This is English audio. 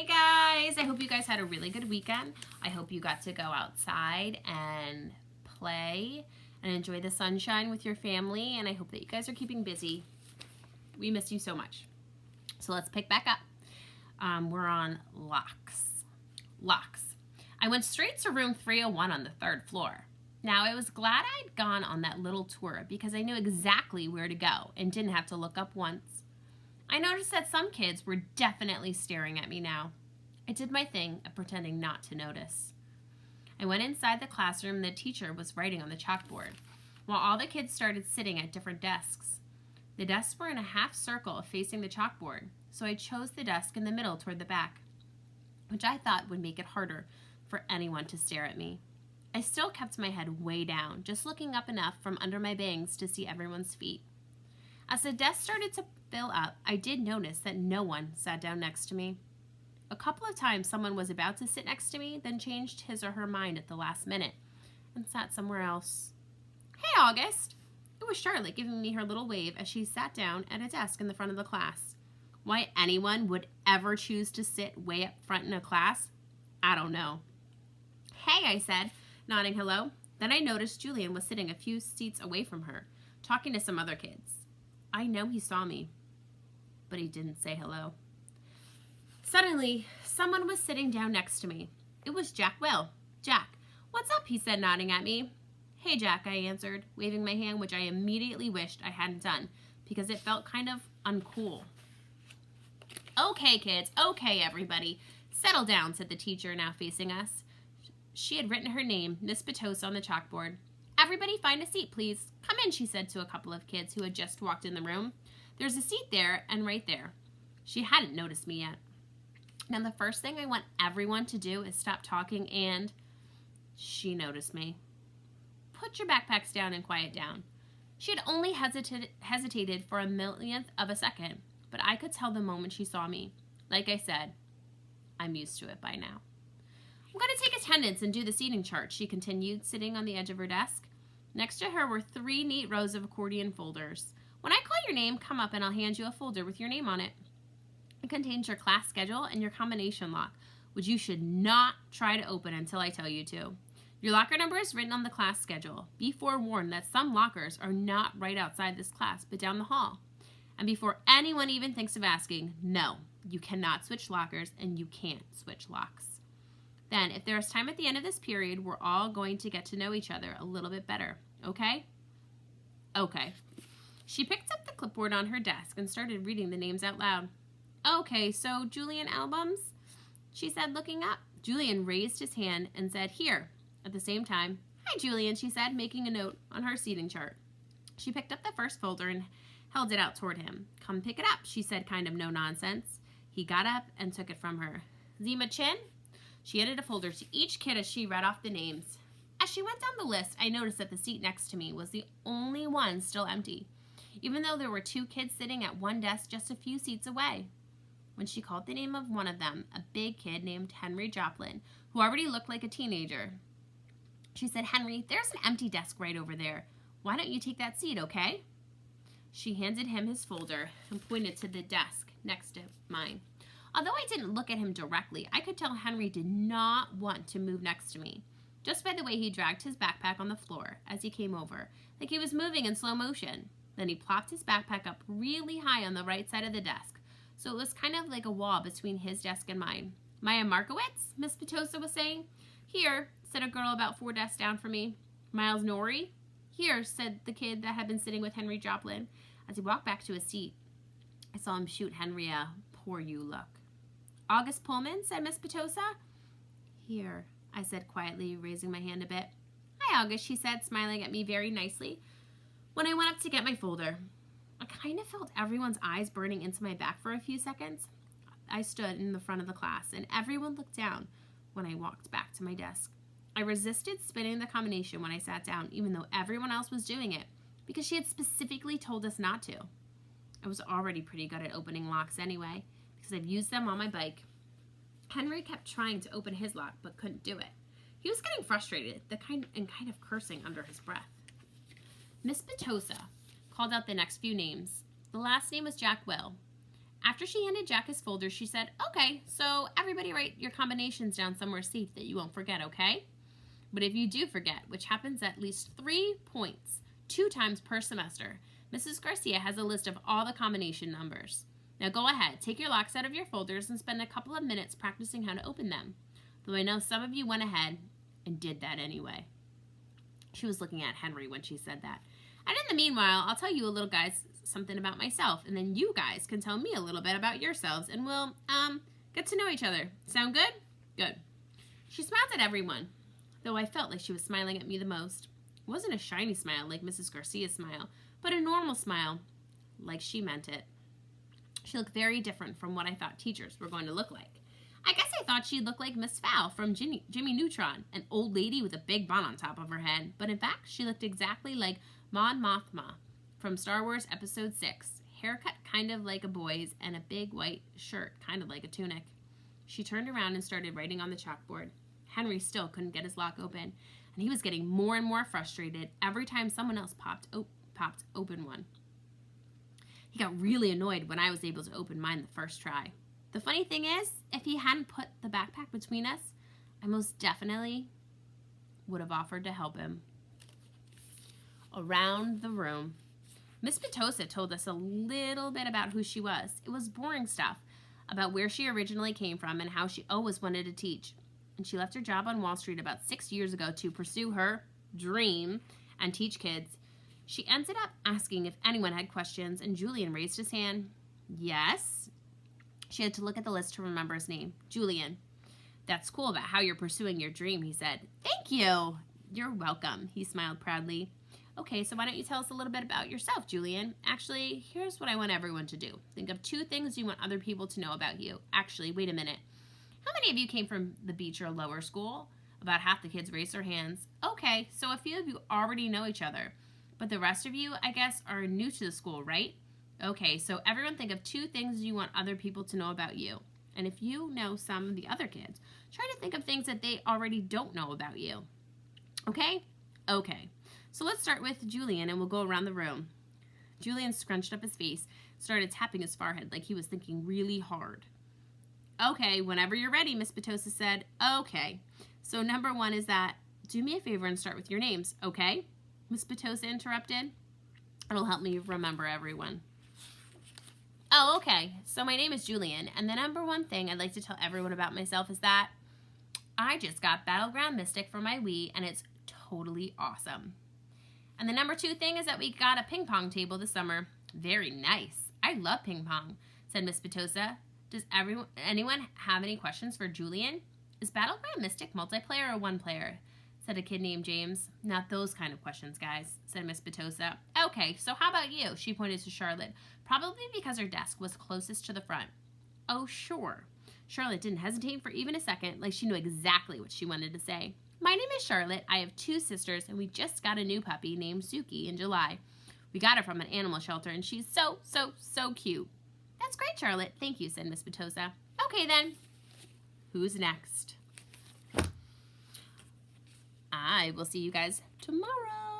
Hey guys, I hope you guys had a really good weekend. I hope you got to go outside and play and enjoy the sunshine with your family, and I hope that you guys are keeping busy. We miss you so much. So let's pick back up. We're on locks. I went straight to room 301 on the 3rd floor. Now, I was glad I'd gone on that little tour because I knew exactly where to go and didn't have to look up once. I noticed that some kids were definitely staring at me now. I did my thing of pretending not to notice. I went inside the classroom and the teacher was writing on the chalkboard, while all the kids started sitting at different desks. The desks were in a half circle facing the chalkboard, so I chose the desk in the middle toward the back, which I thought would make it harder for anyone to stare at me. I still kept my head way down, just looking up enough from under my bangs to see everyone's feet. As the desk started to fill up, I did notice that no one sat down next to me. A couple of times someone was about to sit next to me, then changed his or her mind at the last minute and sat somewhere else. Hey, August! It was Charlotte giving me her little wave as she sat down at a desk in the front of the class. Why anyone would ever choose to sit way up front in a class, I don't know. Hey, I said, nodding hello. Then I noticed Julian was sitting a few seats away from her, talking to some other kids. I know he saw me, but he didn't say hello. Suddenly, someone was sitting down next to me. It was Jack Will. Jack, what's up? He said, nodding at me. Hey, Jack, I answered, waving my hand, which I immediately wished I hadn't done because it felt kind of uncool. Okay, kids. Okay, everybody. Settle down, said the teacher, now facing us. She had written her name, Miss Petosa, on the chalkboard. Everybody find a seat, please. Come in, she said to a couple of kids who had just walked in the room. There's a seat there and right there. She hadn't noticed me yet. Now, the first thing I want everyone to do is stop talking, and she noticed me. Put your backpacks down and quiet down. She had only hesitated for a millionth of a second, but I could tell the moment she saw me. Like I said, I'm used to it by now. I'm going to take attendance and do the seating chart, she continued, sitting on the edge of her desk. Next to her were 3 neat rows of accordion folders. When I call your name, come up and I'll hand you a folder with your name on it. It contains your class schedule and your combination lock, which you should not try to open until I tell you to. Your locker number is written on the class schedule. Be forewarned that some lockers are not right outside this class, but down the hall. And before anyone even thinks of asking, no, you cannot switch lockers and you can't switch locks. Then, if there is time at the end of this period, we're all going to get to know each other a little bit better, okay? Okay. She picked up the clipboard on her desk and started reading the names out loud. Okay, so Julian Albums, she said, looking up. Julian raised his hand and said, here. At the same time, hi, Julian, she said, making a note on her seating chart. She picked up the first folder and held it out toward him. Come pick it up, she said, kind of no nonsense. He got up and took it from her. Zima Chin? She handed a folder to each kid as she read off the names. As she went down the list, I noticed that the seat next to me was the only one still empty, even though there were 2 kids sitting at one desk just a few seats away. When she called the name of one of them, a big kid named Henry Joplin, who already looked like a teenager, she said, Henry, there's an empty desk right over there. Why don't you take that seat, okay? She handed him his folder and pointed to the desk next to mine. Although I didn't look at him directly, I could tell Henry did not want to move next to me, just by the way he dragged his backpack on the floor as he came over, like he was moving in slow motion. Then he plopped his backpack up really high on the right side of the desk, so it was kind of like a wall between his desk and mine. Maya Markowitz, Miss Petosa was saying. Here, said a girl about 4 desks down from me. Miles Norrie? Here, said the kid that had been sitting with Henry Joplin. As he walked back to his seat, I saw him shoot Henry a poor you look. August Pullman, said Miss Petosa. Here, I said quietly, raising my hand a bit. Hi, August, she said, smiling at me very nicely. When I went up to get my folder, I kind of felt everyone's eyes burning into my back for a few seconds. I stood in the front of the class, and everyone looked down when I walked back to my desk. I resisted spinning the combination when I sat down, even though everyone else was doing it, because she had specifically told us not to. I was already pretty good at opening locks anyway, because I've used them on my bike. Henry kept trying to open his lock, but couldn't do it. He was getting frustrated, kind of cursing under his breath. Miss Petosa called out the next few names. The last name was Jack Will, After she handed Jack his folder, she said, "Okay, so everybody write your combinations down somewhere safe that you won't forget, okay? But if you do forget, which happens at least 3 points, 2 times per semester, Mrs. Garcia has a list of all the combination numbers. Now go ahead, take your locks out of your folders and spend a couple of minutes practicing how to open them. Though I know some of you went ahead and did that anyway." She was looking at Henry when she said that. "And in the meanwhile, I'll tell you a little guys something about myself, and then you guys can tell me a little bit about yourselves, and we'll, get to know each other. Sound good?" "Good." She smiled at everyone, though I felt like she was smiling at me the most. It wasn't a shiny smile like Mrs. Garcia's smile, but a normal smile, like she meant it. She looked very different from what I thought teachers were going to look like. I guess I thought she'd look like Miss Fowl from Jimmy Neutron, an old lady with a big bun on top of her head, but in fact she looked exactly like Mon Mothma from Star Wars Episode 6, haircut kind of like a boy's and a big white shirt kind of like a tunic. She turned around and started writing on the chalkboard. Henry still couldn't get his lock open, and he was getting more and more frustrated every time someone else popped open one. He got really annoyed when I was able to open mine the first try. The funny thing is, if he hadn't put the backpack between us, I most definitely would have offered to help him. Around the room, Miss Petosa told us a little bit about who she was. It was boring stuff about where she originally came from and how she always wanted to teach. And she left her job on Wall Street about 6 years ago to pursue her dream and teach kids. She ended up asking if anyone had questions, and Julian raised his hand. Yes. She had to look at the list to remember his name. Julian. "That's cool about how you're pursuing your dream," he said. "Thank you." "You're welcome," he smiled proudly. "Okay, so why don't you tell us a little bit about yourself, Julian? Actually, here's what I want everyone to do. Think of 2 things you want other people to know about you. Actually, wait a minute. How many of you came from the Beecher Lower School?" About half the kids raised their hands. "Okay, so a few of you already know each other. But the rest of you, I guess, are new to the school, right? Okay, so everyone think of 2 things you want other people to know about you. And if you know some of the other kids, try to think of things that they already don't know about you. Okay? Okay. So let's start with Julian, and we'll go around the room." Julian scrunched up his face, started tapping his forehead like he was thinking really hard. "Okay, whenever you're ready," Miss Petosa said. "Okay. So number 1 is that, do me a favor and start with your names, okay?" Miss Petosa interrupted. "It'll help me remember everyone." "Oh, okay. So my name is Julian, and the number 1 thing I'd like to tell everyone about myself is that I just got Battleground Mystic for my Wii, and it's totally awesome. And the number 2 thing is that we got a ping pong table this summer. Very nice. I love ping pong," said Miss Petosa. "Does anyone have any questions for Julian?" "Is Battleground Mystic multiplayer or 1-player?" said a kid named James. "Not those kind of questions, guys," said Miss Petosa. "Okay, so how about you?" She pointed to Charlotte, probably because her desk was closest to the front. "Oh, sure." Charlotte didn't hesitate for even a second, like she knew exactly what she wanted to say. "My name is Charlotte. I have 2 sisters, and we just got a new puppy named Suki in July. We got her from an animal shelter, and she's so cute." "That's great, Charlotte. Thank you," said Miss Petosa. "Okay, then. Who's next?" I will see you guys tomorrow.